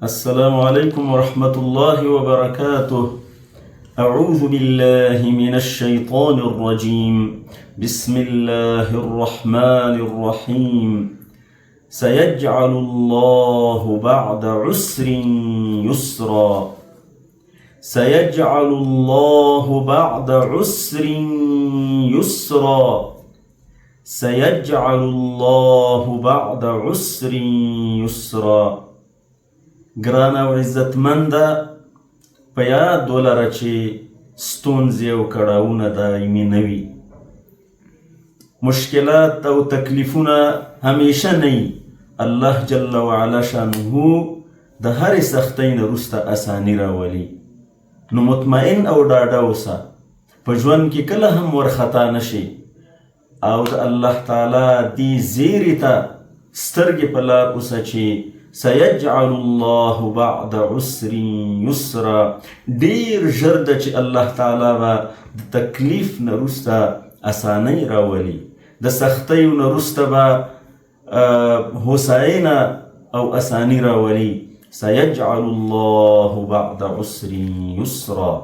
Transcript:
السلام عليكم ورحمة الله وبركاته. أعوذ بالله من الشيطان الرجيم. بسم الله الرحمن الرحيم. سيجعل الله بعد عسر يسرا. سيجعل الله بعد عسر يسرا. سيجعل الله بعد عسر يسرا. ګرانه او عزتمنده په یاد ولره چې ستونزې او کړاوونه دایمي نه وي. مشکلات او تکلیفونه همیشه نه وي. الله جل وعلا شانه د هرې سختۍ نه وروسته اساني راولي. نو مطمئن او ډاډه اوسه په ژوند کې کله هم ورخطا نشي او د الله تعالی دې زیري ته سترګې په لار اوسه چې سيجعل الله بعد عسر يسرا. ډیر ژر ده چې الله تعالی به د تکلیف نه وروسته اسانۍ راولي، د سختیو نه وروسته به هوساینه او اساني راولي. سيجعل الله بعد عسر يسرا.